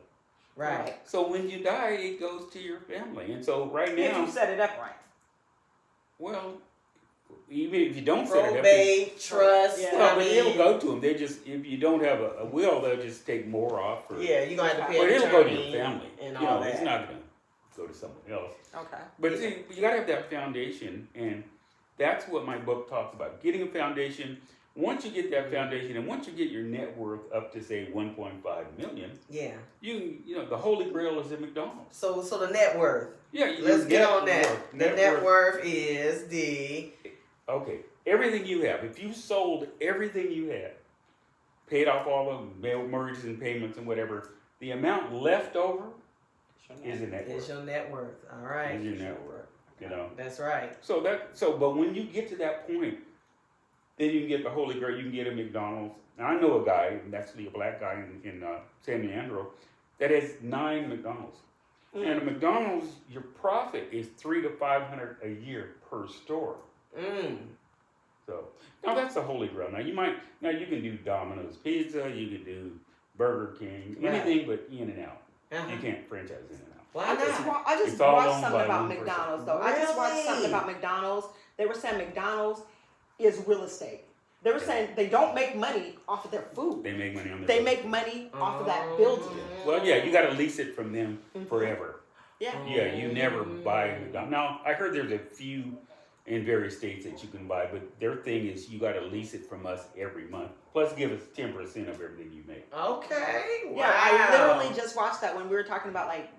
Right. So when you die, it goes to your family. And so right If now, you set it up right. well, even if you don't set it up, Probate, trust. Yeah. well, but it'll go to them. They just, if you don't have a will, they'll just take more off. Yeah, you're going to have to pay But an it'll go to attorney your family. and all It's that. not going to go to someone else. Okay. But see, you got to have that foundation, and that's what my book talks about. Getting a foundation. Once you get that foundation, and once you get your net worth up to say 1.5 million, Yeah. you the holy grail is at McDonald's. So the net worth. Yeah, Let's get on that. worth. The net worth is the. Okay, everything you have. If you sold everything you had, paid off all the mortgages and payments and whatever, the amount left over is your net Is worth. your net worth. All right. Is your net worth. That's right. But when you get to that point, then you can get the holy grail. You can get a McDonald's. Now I know a guy, actually a black guy in San Leandro, that has 9 McDonald's. And a McDonald's, your profit is $300 to $500 a year per store. So now that's the holy grail. Now you can do Domino's Pizza, you can do Burger King, anything but In-N-Out. You can't franchise In-N-Out. Why I just It's all watched owned something by about one person. McDonald's though. I just watched something Really? about McDonald's. They were saying McDonald's is real estate. They were saying they don't make money off of their food. They make money on their They building. make money off of that building. Well, yeah, you got to lease it from them Mhm. forever. Yeah. Yeah, you never buy McDonald's. Now, I heard there's a few in various states that you can buy. But their thing is you got to lease it from us every month, plus give us 10% of everything you make. Okay. Wow. Yeah, I literally just watched that when we were talking about like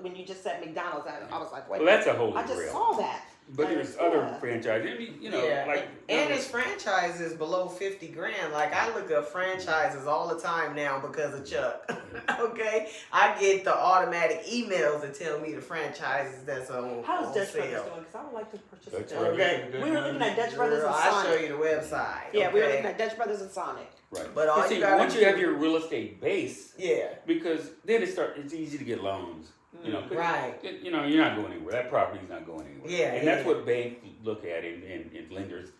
when you just said McDonald's. I was like, wait. Well, that's a holy I just grail. saw that. But there's other franchises. I mean, you know, like and his franchise is below 50 grand. Like I look up franchises all the time now because of Chuck. Okay, I get the automatic emails that tell me the franchises that's on. How's Dutch sale. Brothers doing? Because I would like to purchase Dutch it. Brothers. Okay. We were looking at Dutch Brothers and I'll show Sonic. you the website. Yeah, we were okay? looking at Dutch Brothers and Sonic. Right. But all see, you gotta once do- you have your real estate base, Yeah. because then it's easy to get loans. You know, 'cause, Right. you know, you're not going anywhere. That property's not going anywhere. Yeah, and that's yeah. what banks look at and lenders.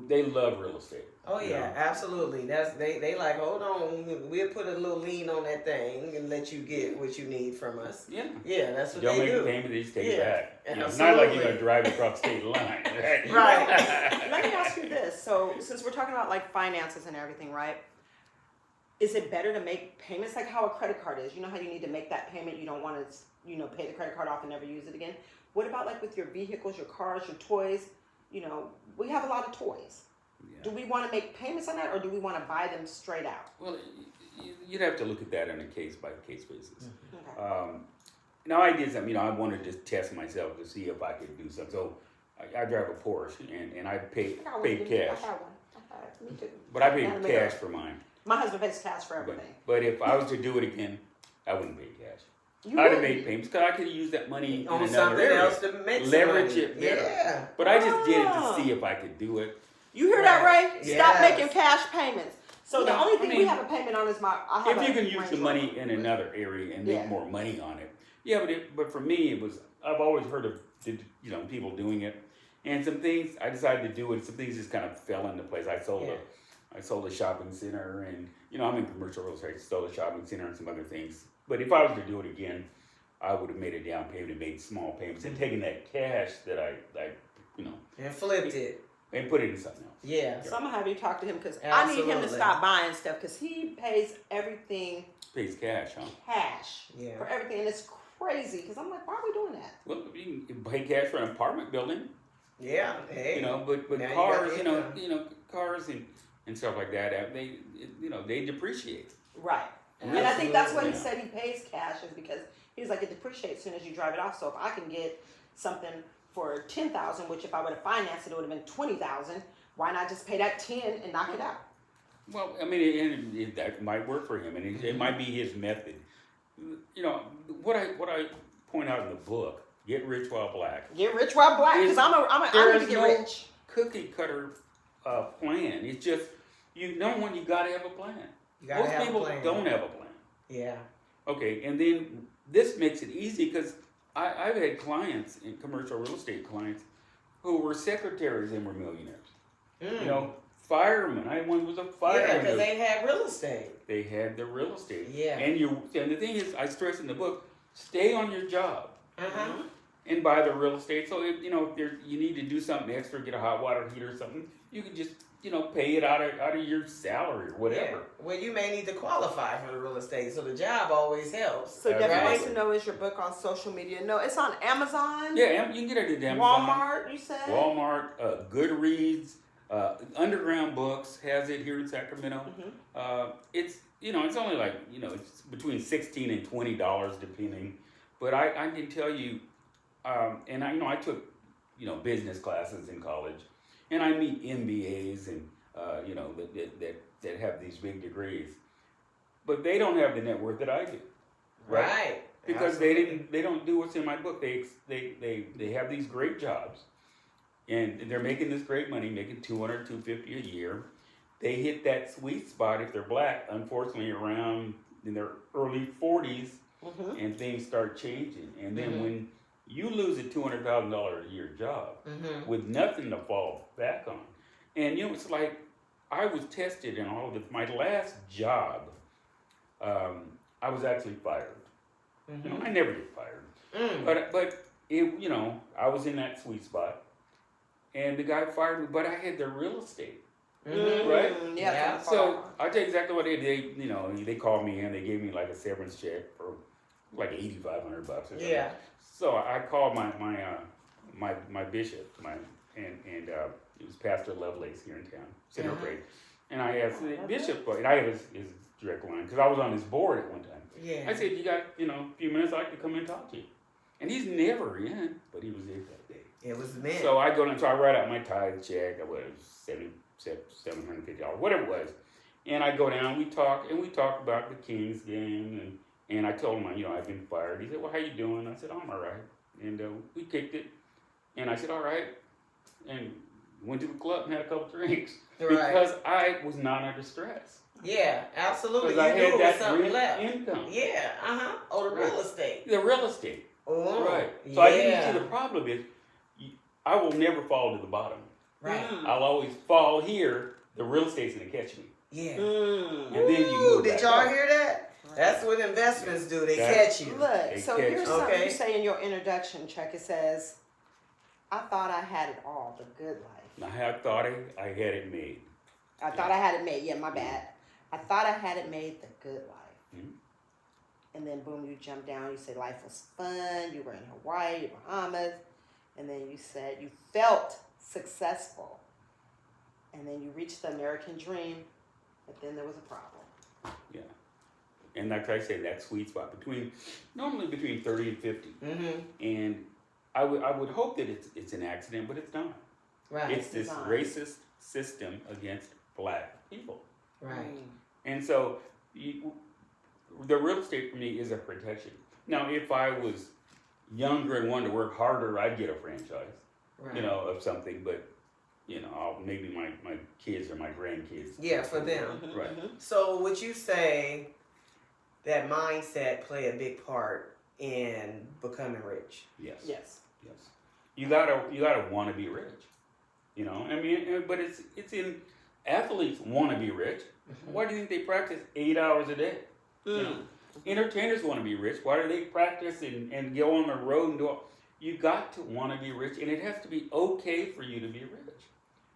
They love real estate. Oh you yeah, know? absolutely. That's they like, hold on, we'll put a little lien on that thing and let you get what you need from us. Yeah. Yeah, that's what Don't they make do. the payment, they just take it Yeah, back. You know, it's not absolutely. like you're gonna drive across state line. Right. Right. Let me ask you this. So, since we're talking about like finances and everything, right? Is it better to make payments like how a credit card is? You know how you need to make that payment, you don't want to, pay the credit card off and never use it again? What about like with your vehicles, your cars, your toys? We have a lot of toys. Yeah. Do we want to make payments on that, or do we want to buy them straight out? Well, you'd have to look at that on a case by case basis. Okay. Now I did something. I wanted to just test myself to see if I could do something. So I drive a Porsche, and I paid I got one. cash, I had one. Me too. but I paid Yeah, me cash too. for mine. My husband pays cash for But, everything. but if I was to do it again, I wouldn't pay cash. You I'd have wouldn't. made payments because I could use that money On in another something area. else to make some Leverage money. it better. Yeah. But I just did it Oh. to see if I could do it. You hear that, Ray? Stop Yes. making cash payments. So the Well, only I thing we mean, have a payment on is I have If you a can use Range the Rover. money in another area and make Yeah. more money on it, yeah. But for me, I've always heard of people doing it, and some things I decided to do, and some things just kind of fell into place. I sold a shopping center, and I'm in commercial real estate. Sold a shopping center and some other things. But if I was to do it again, I would have made a down payment and made small payments and taken that cash that I And flipped it. and put it in something else. Yeah. So I'm gonna have you talk to him because I need him to Absolutely. stop buying stuff because he pays everything Pays cash, huh? cash Yeah. for everything, and it's crazy because I'm like, why are we doing that? Well, you can pay cash for an apartment building, Yeah. Hey. but now you cars, got the income. cars and stuff like that, they depreciate. Right. And I think that's what he Absolutely. said he pays cash is because he's like it depreciates as soon as you drive it off. So if I can get something for $10,000, which if I would have financed it, it would have been $20,000. Why not just pay that 10 and knock it out? Well, I mean, that might work for him, and it might be his method. What I point out in the book, Get Rich While Black. Get rich while black because I There need to is get no rich. cookie cutter plan. It's just you got to have a plan. You gotta Most have people a plan. don't have a plan. Yeah. Okay, and then this makes it easy because I've had clients, commercial real estate clients, who were secretaries and were millionaires. Firemen. I had one who was a Yeah, fireman. because they had real estate. They had the real estate. Yeah. And the thing is, I stress in the book, stay on your job Uh-huh. and buy the real estate. So if you need to do something extra, get a hot water heater or something, you can just pay it out of your salary or whatever. Yeah. Well, you may need to qualify for the real estate, so the job always helps. So Debbie Right. wants to know, is your book on social media? No, it's on Amazon. Yeah, you can get it at Amazon, Walmart, you said? Walmart, Goodreads, Underground Books has it here in Sacramento. It's it's only like it's between $16 and $20 depending. But I can tell you, and I took business classes in college, and I meet MBAs and that have these big degrees, but they don't have the net worth that I do, Right. because Absolutely. they don't do what's in my book. They have these great jobs, and they're making this great money, making $200, $250 a year. They hit that sweet spot if they're black, unfortunately, around in their early 40s, and things start changing. And then when you lose a $200,000 a year job with nothing to fall back on, and it's like I was tested in all of this. My last job, I was actually fired. I never get fired, but it, I was in that sweet spot, and the guy fired me. But I had the real estate. Right? Yeah. So I tell you exactly what they did. They called me in. They gave me like a severance check for like $8,500 or something. Yeah. So I called my bishop, and it was Pastor Lovelace here in town, Center Uh-huh. Praise. And I asked the love bishop, and I have his direct line, because I was on his board at one time. Yeah. I said, you got, a few minutes, I'd like to come in and talk to you. And he's never in, but he was there that day. It was the man. So I go down, so I write out my tithe check, it was $750, whatever it was. And I go down, we talk about the Kings game, and I told him, I've been fired. He said, well, how you doing? I said, I'm all right. And we kicked it, and I said, all right, and went to the club and had a couple drinks. Right. Because I was not under stress. Yeah, absolutely. Because I You knew had it was that something real left. income. Yeah, Oh, the Right. real estate. The real estate. Oh, Right. Yeah. So I didn't see the problem is, I will never fall to the bottom. Right. I'll always fall here. The real estate's gonna catch me. Yeah. And then you Ooh, move did back y'all up. hear that? That's what investments do. They That's- catch you. Look, They so catch here's you. something Okay. you say in your introduction, Chuck. It says, I thought I had it all, the good life. I thought I had it made. I thought I had it made. Yeah, my bad. I thought I had it made, the good life. Mhm. And then boom, you jump down. You say life was fun. You were in Hawaii, Bahamas. And then you said you felt successful. And then you reached the American dream. But then there was a problem. And like I said, that sweet spot normally between 30 and 50. Mm-hmm. And I would hope that it's an accident, but it's not. Right. It's this Design. racist system against black people. Right. And so the real estate for me is a protection. Now, if I was younger and wanted to work harder, I'd get a franchise, Right. of something, but, maybe my kids or my grandkids. Yeah, for them. Mhm, Right. mhm. So would you say that mindset play a big part in becoming rich? Yes. Yes. Yes. You gotta want to be rich. But it's in athletes want to be rich. Why do you think they practice 8 hours a day? Entertainers want to be rich. Why do they practice and go on the road and do all? You got to want to be rich, and it has to be okay for you to be rich.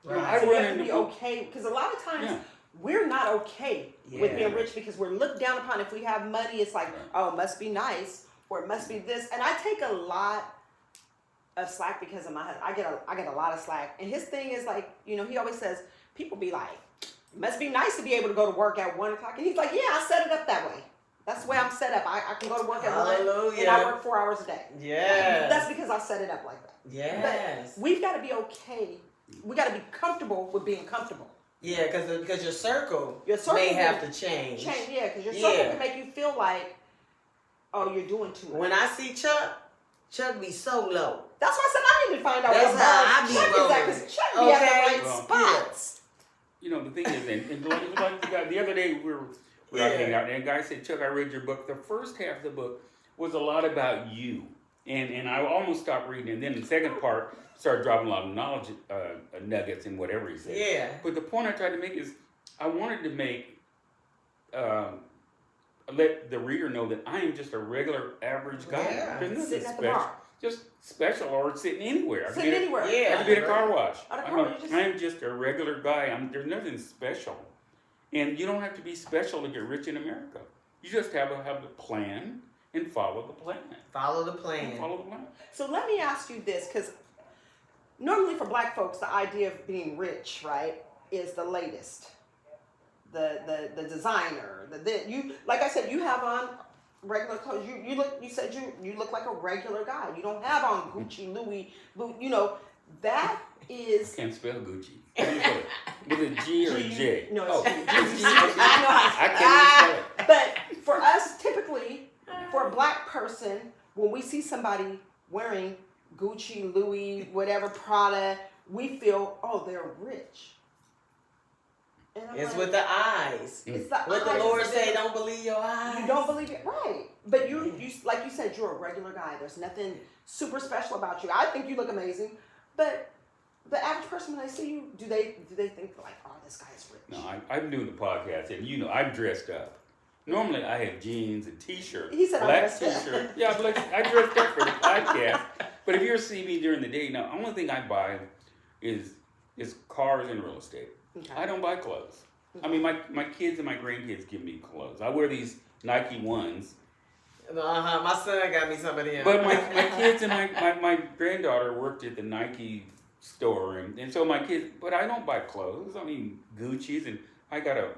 Right. I So you run have to be into okay, because a lot of times Yeah. we're not okay with Yeah. being rich because we're looked down upon. If we have money, it's like, Right. oh, it must be nice, or it must be this. And I take a lot of slack because of my husband. I get a lot of slack. And his thing is like, he always says, people be like, it must be nice to be able to go to work at 1 o'clock. And he's like, yeah, I set it up that way. That's the way I'm set up. I can go to work at 1 and I Hallelujah. work 4 hours a day. Yes. That's because I set it up like that. Yes. We've got to be okay. We got to be comfortable with being comfortable. Yeah, because your circle, Your circle may will have to change. Change, yeah, because your circle Yeah. can make you feel like, oh, you're doing too much. When I see Chuck be so low. That's why I said I need to find out That's what how bar I be Chuck is at, rolling. because Chuck be at Okay. the right Well, spots. The thing is, and the other day we were out hanging out, and a guy said, Chuck, I read your book. The first half of the book was a lot about you. And I almost stopped reading. And then the second part started dropping a lot of knowledge nuggets and whatever he said. Yeah. But the point I tried to make is I wanted to make, let the reader know that I am just a regular, average guy. Yeah. There's nothing Sitting at the special. bar. Just special or sitting anywhere. Sitting anywhere. Yeah. I could be at a car wash. At a car wash, you just- I'm just a regular guy. There's nothing special. And you don't have to be special to get rich in America. You just have the plan and follow the plan. Follow the plan. And follow the plan. So let me ask you this, because normally for black folks, the idea of being rich, right, is the latest. The designer, you like I said, you have on regular clothes. You said you look like a regular guy. You don't have on Gucci, Louis, that is Can't spell Gucci. How do you spell it? With a G or a J? No, Oh, it's G. I know how to I can't even spell it. But for us, typically, for a black person, when we see somebody wearing Gucci, Louis, whatever, Prada, we feel, oh, they're rich. And I'm It's like, with the eyes. it's the What the eyes, Lord it's say, the- don't believe your eyes. You don't believe it, right? But you like you said, you're a regular guy. There's nothing super special about you. I think you look amazing, but the average person when they see you, do they think like, oh, this guy's rich? No, I'm doing the podcast, and I'm dressed up. Normally, I have jeans and t-shirt. He said I'm black dressed up. t-shirt. Yeah, I dressed up for the podcast. But if you ever see me during the day, now, the only thing I buy is cars and real estate. Okay. I don't buy clothes. I mean, my kids and my grandkids give me clothes. I wear these Nike ones. My son got me some of them. But my kids and my granddaughter worked at the Nike store, and so my kids. But I don't buy clothes. I mean Gucci's, and I got a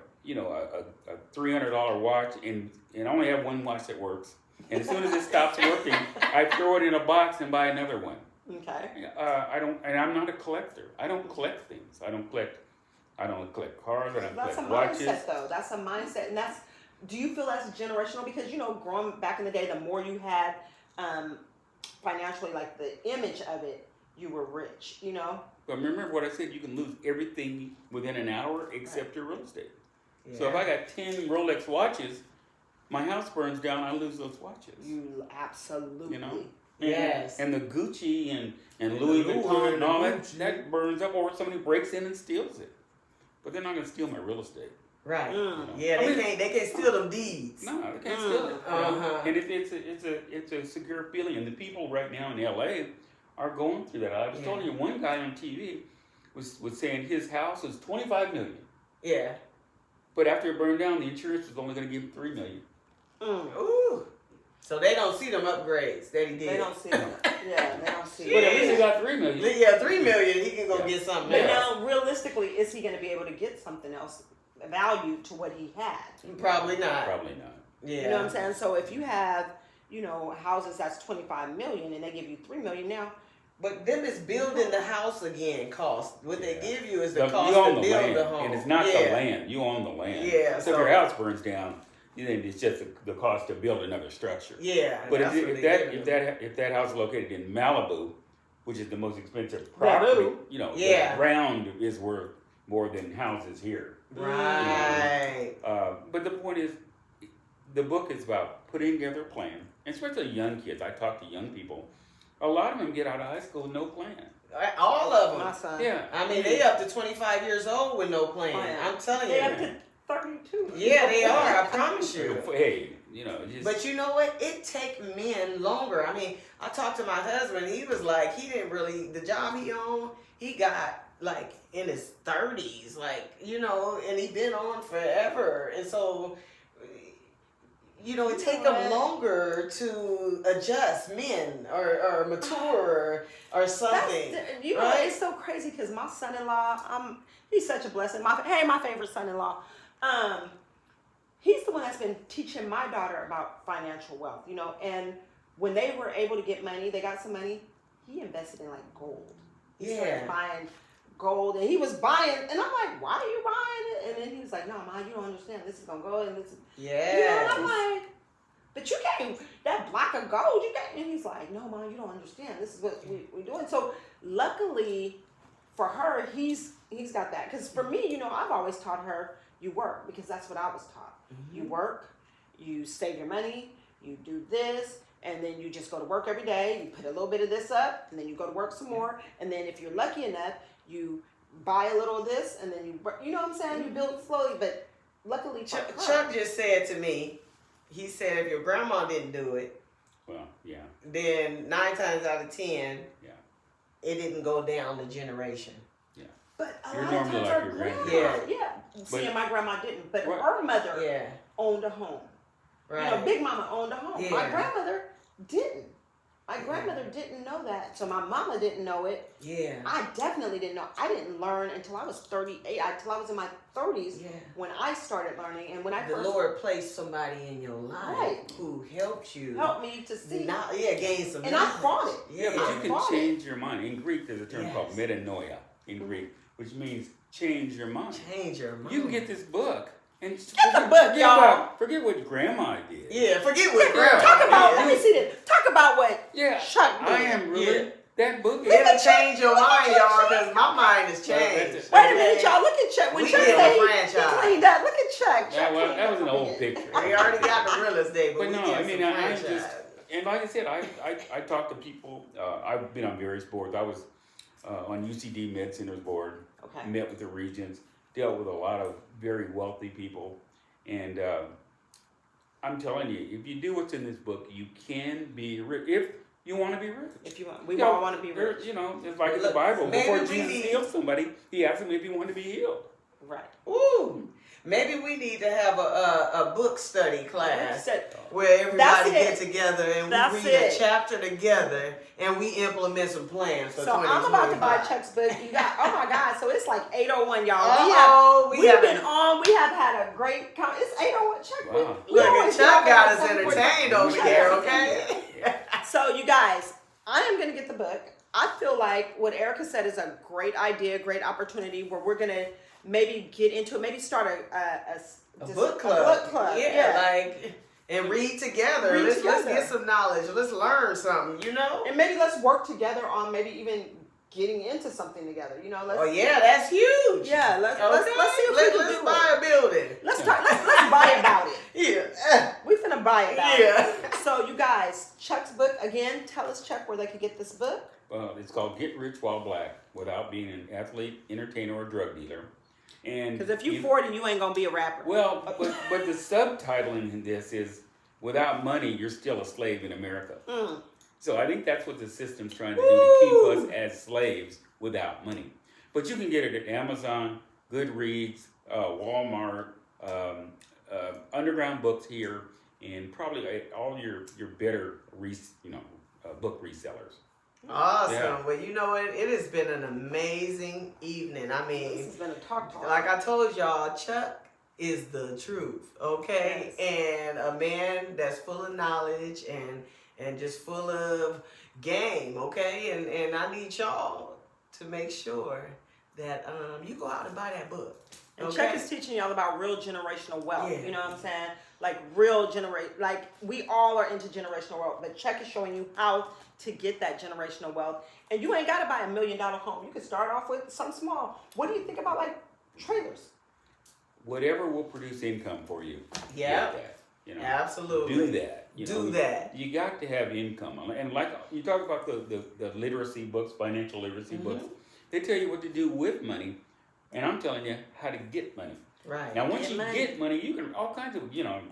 $300 watch, and I only have one watch that works. And as soon as it stops working, I throw it in a box and buy another one. Okay. I don't, and I'm not a collector. I don't collect things. I don't collect cars. I don't That's a collect watches. mindset, though. That's a mindset, and that's. Do you feel that's generational? Because growing back in the day, the more you had financially, like the image of it, you were rich. But remember what I said, you can lose everything within an hour except your real estate. Yeah. So if I got 10 Rolex watches, my house burns down, I lose those watches. You absolutely. Yes. And the Gucci and And Louis the Louis Vuitton and and all the that, Gucci. that burns up, or somebody breaks in and steals it. But they're not going to steal my real estate. Right. Mm. Yeah, they can't steal them deeds. No, they can't steal it. Uh-huh. And it's a secure feeling. And the people right now in LA are going through that. I was telling you, one guy on TV was saying his house is $25 million. Yeah. But after it burned down, the insurance was only going to give him $3 million. Ooh. So they don't see them upgrades that he did. They don't see it. Yeah, they don't see But it. at least he got $3 million. Yeah, $3 million. He can go get something But else. now, realistically, is he going to be able to get something else value to what he had? Probably not. Probably not. Yeah. You know what I'm saying? So if you have, houses that's $25 million and they give you $3 million now, But them is building the house again cost. What they give you is the You cost own to the build land, the home. and it's not the Yeah. land. You own the land. Yeah, So if so- your house burns down, then it's just the cost to build another structure. Yeah. But that's what if they give you. if that house is located in Malibu, which is the most expensive property, Malibu. Yeah. the ground is worth more than houses here. Right. But the point is, the book is about putting together a plan, and especially young kids. I talk to young people. A lot of them get out of high school with no plan. All of my them. son, Yeah. I mean, they up to 25 years old with no plan. Plan. I'm telling they you. up to 32. Yeah, they are. I promise you. Hey, just But you know what? It take men longer. I mean, I talked to my husband. He was like, he didn't really, the job he owned, he got like in his 30s, and he been on forever. And so, it take them longer to adjust, men, or mature or something. Right? It's so crazy because my son-in-law, he's such a blessing. My favorite son-in-law. He's the one that's been teaching my daughter about financial wealth, and when they were able to get money, they got some money, he invested in like gold. He started buying gold, and he was buying, and I'm like, why are you buying it? And then he was like, no, Ma, you don't understand. This is gonna go, and this is, Yeah. and I'm like, but you can't, that block of gold, you can't. And he's like, no, Ma, you don't understand. This is what we're doing. So luckily for her, he's got that. Because for me, I've always taught her, you work, because that's what I was taught. Mm-hmm. You work, you save your money, you do this, and then you just go to work every day. You put a little bit of this up, and then you go to work some more. And then if you're lucky enough, you buy a little of this, and then you know what I'm saying? You build it slowly, but luckily for her, Chuck just said to me, he said if your grandma didn't do it, well, yeah. then 9 times out of 10, Yeah. it didn't go down the generation. but a You're lot of normally times like our your grandma, grandmother. yeah. See, and my grandma didn't, but Right. her mother Yeah. owned a home. Right. Big Mama owned a home. Yeah. My grandmother didn't. My grandmother didn't know that. So my mama didn't know it. Yeah. I definitely didn't know. I didn't learn until I was 38, until I was in my 30s Yeah. when I started learning. And when I The first Lord placed somebody in your life Right. who helped you. helped me to see. Gain some And I knowledge. fought it. Yeah, but I you can bought it. change your mind. In Greek, there's a term Yes. called metanoia in Greek, which means change your mind. Change your mind. You can get this book and Get the book, y'all. Forget what grandma did. Yeah, forget what grandma Talk about, did. let me see this. Talk about what Yeah, Chuck did. I am really Yeah. that book. It'll change your mind, y'all, because my mind has changed. Wait a minute, y'all. Look at Chuck. When We Chuck give a said he franchise. cleaned up, look at Chuck. That was an old picture. We already got the real estate, but But we no, give I mean, some I franchise. just, and like I said, I talk to people. I've been on various boards. I was on UCD Med Center's board. Okay. Met with the regents, dealt with a lot of very wealthy people, and I'm telling you, if you do what's in this book, you can be rich. If you want to be rich. If you want, we You know, all want to be rich. It's like in the Look, Bible. maybe Before we Jesus need- healed somebody, he asked him if he wanted to be healed. Right. Ooh. Maybe we need to have a book study class Said- where everybody it. get together and That's we read it. a chapter together and we implement some plans for So I'm about to buy 2025. Chuck's book. You got, oh my God! So it's like 8:01, y'all. Uh-oh, We've been on. We have had a great. It's 8:01. Chuck. Wow. We Look, always Chuck talk got about us something entertained for- over Chuck here, got us okay? So you guys, I am gonna get the book. I feel like what Erica said is a great idea, great opportunity where we're gonna maybe get into it, maybe start A book club. A book club. Yeah, like, and read together. Read Let's together. get some knowledge. Let's learn something, you know? And maybe let's work together on maybe even getting into something together. You know, let's Oh yeah, that's huge. yeah, let's Okay. see if we can let's do buy it. a building. Let's buy about it. Yeah. We finna buy about Yeah. it. So you guys, Chuck's book again. Tell us, Chuck, where they could get this book. It's called Get Rich While Black Without Being an Athlete, Entertainer, or Drug Dealer. And Because if you 40, you ain't gonna be a rapper. well, but the subtitling in this is without money, you're still a slave in America. Mm. So I think that's what the system's trying to do to keep us as slaves without money. But you can get it at Amazon, Goodreads, Walmart, Underground Books here, and probably all your better book resellers. Awesome. Yeah. Well, you know what? It has been an amazing evening. I This mean, has been a talk. like I told y'all, Chuck is the truth, okay? Yes. And a man that's full of knowledge and just full of game, okay? And I need y'all to make sure that you go out and buy that book. And Okay. Chuck is teaching y'all about real generational wealth. Yeah. You know what I'm saying? Like real like we all are into generational wealth, but Chuck is showing you how to get that generational wealth. And you ain't got to buy $1 million home. You can start off with something small. What do you think about like trailers? Whatever will produce income for you. Yeah. get that, you know. Absolutely. Do that. Do that. You got to have income. And like you talk about the literacy books, financial literacy Mm-hmm. books, they tell you what to do with money. And I'm telling you how to get money. Right. Now, once Get you money. get money, you can all kinds of,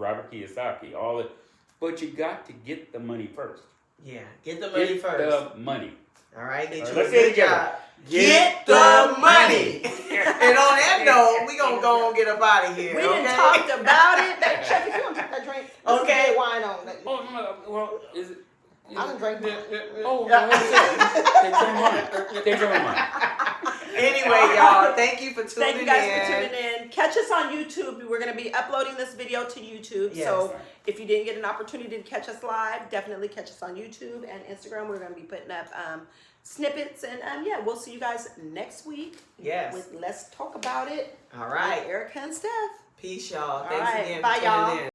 Robert Kiyosaki, all it. But you got to get the money first. Yeah. Get the money Get first. the money. All right. Get All you right, a let's say it good together. job. Get the money. And on that note, we gonna go and get up out of here. We okay? didn't talked about it. That Chuck, if you don't drink that drink, this Okay. is red wine on. Oh, no, well, is it? I done drank mine. Oh, no, take some of mine. Take some of mine. Anyway, y'all, thank you for tuning in. Thank you guys for tuning in. Catch us on YouTube. We're going to be uploading this video to YouTube. Yes. So if you didn't get an opportunity to catch us live, definitely catch us on YouTube and Instagram. We're going to be putting up snippets. And yeah, we'll see you guys next week. Yes. With Let's Talk About It. All right. With Erica and Steph. Peace, y'all. All Thanks right. again Bye, for tuning y'all. in.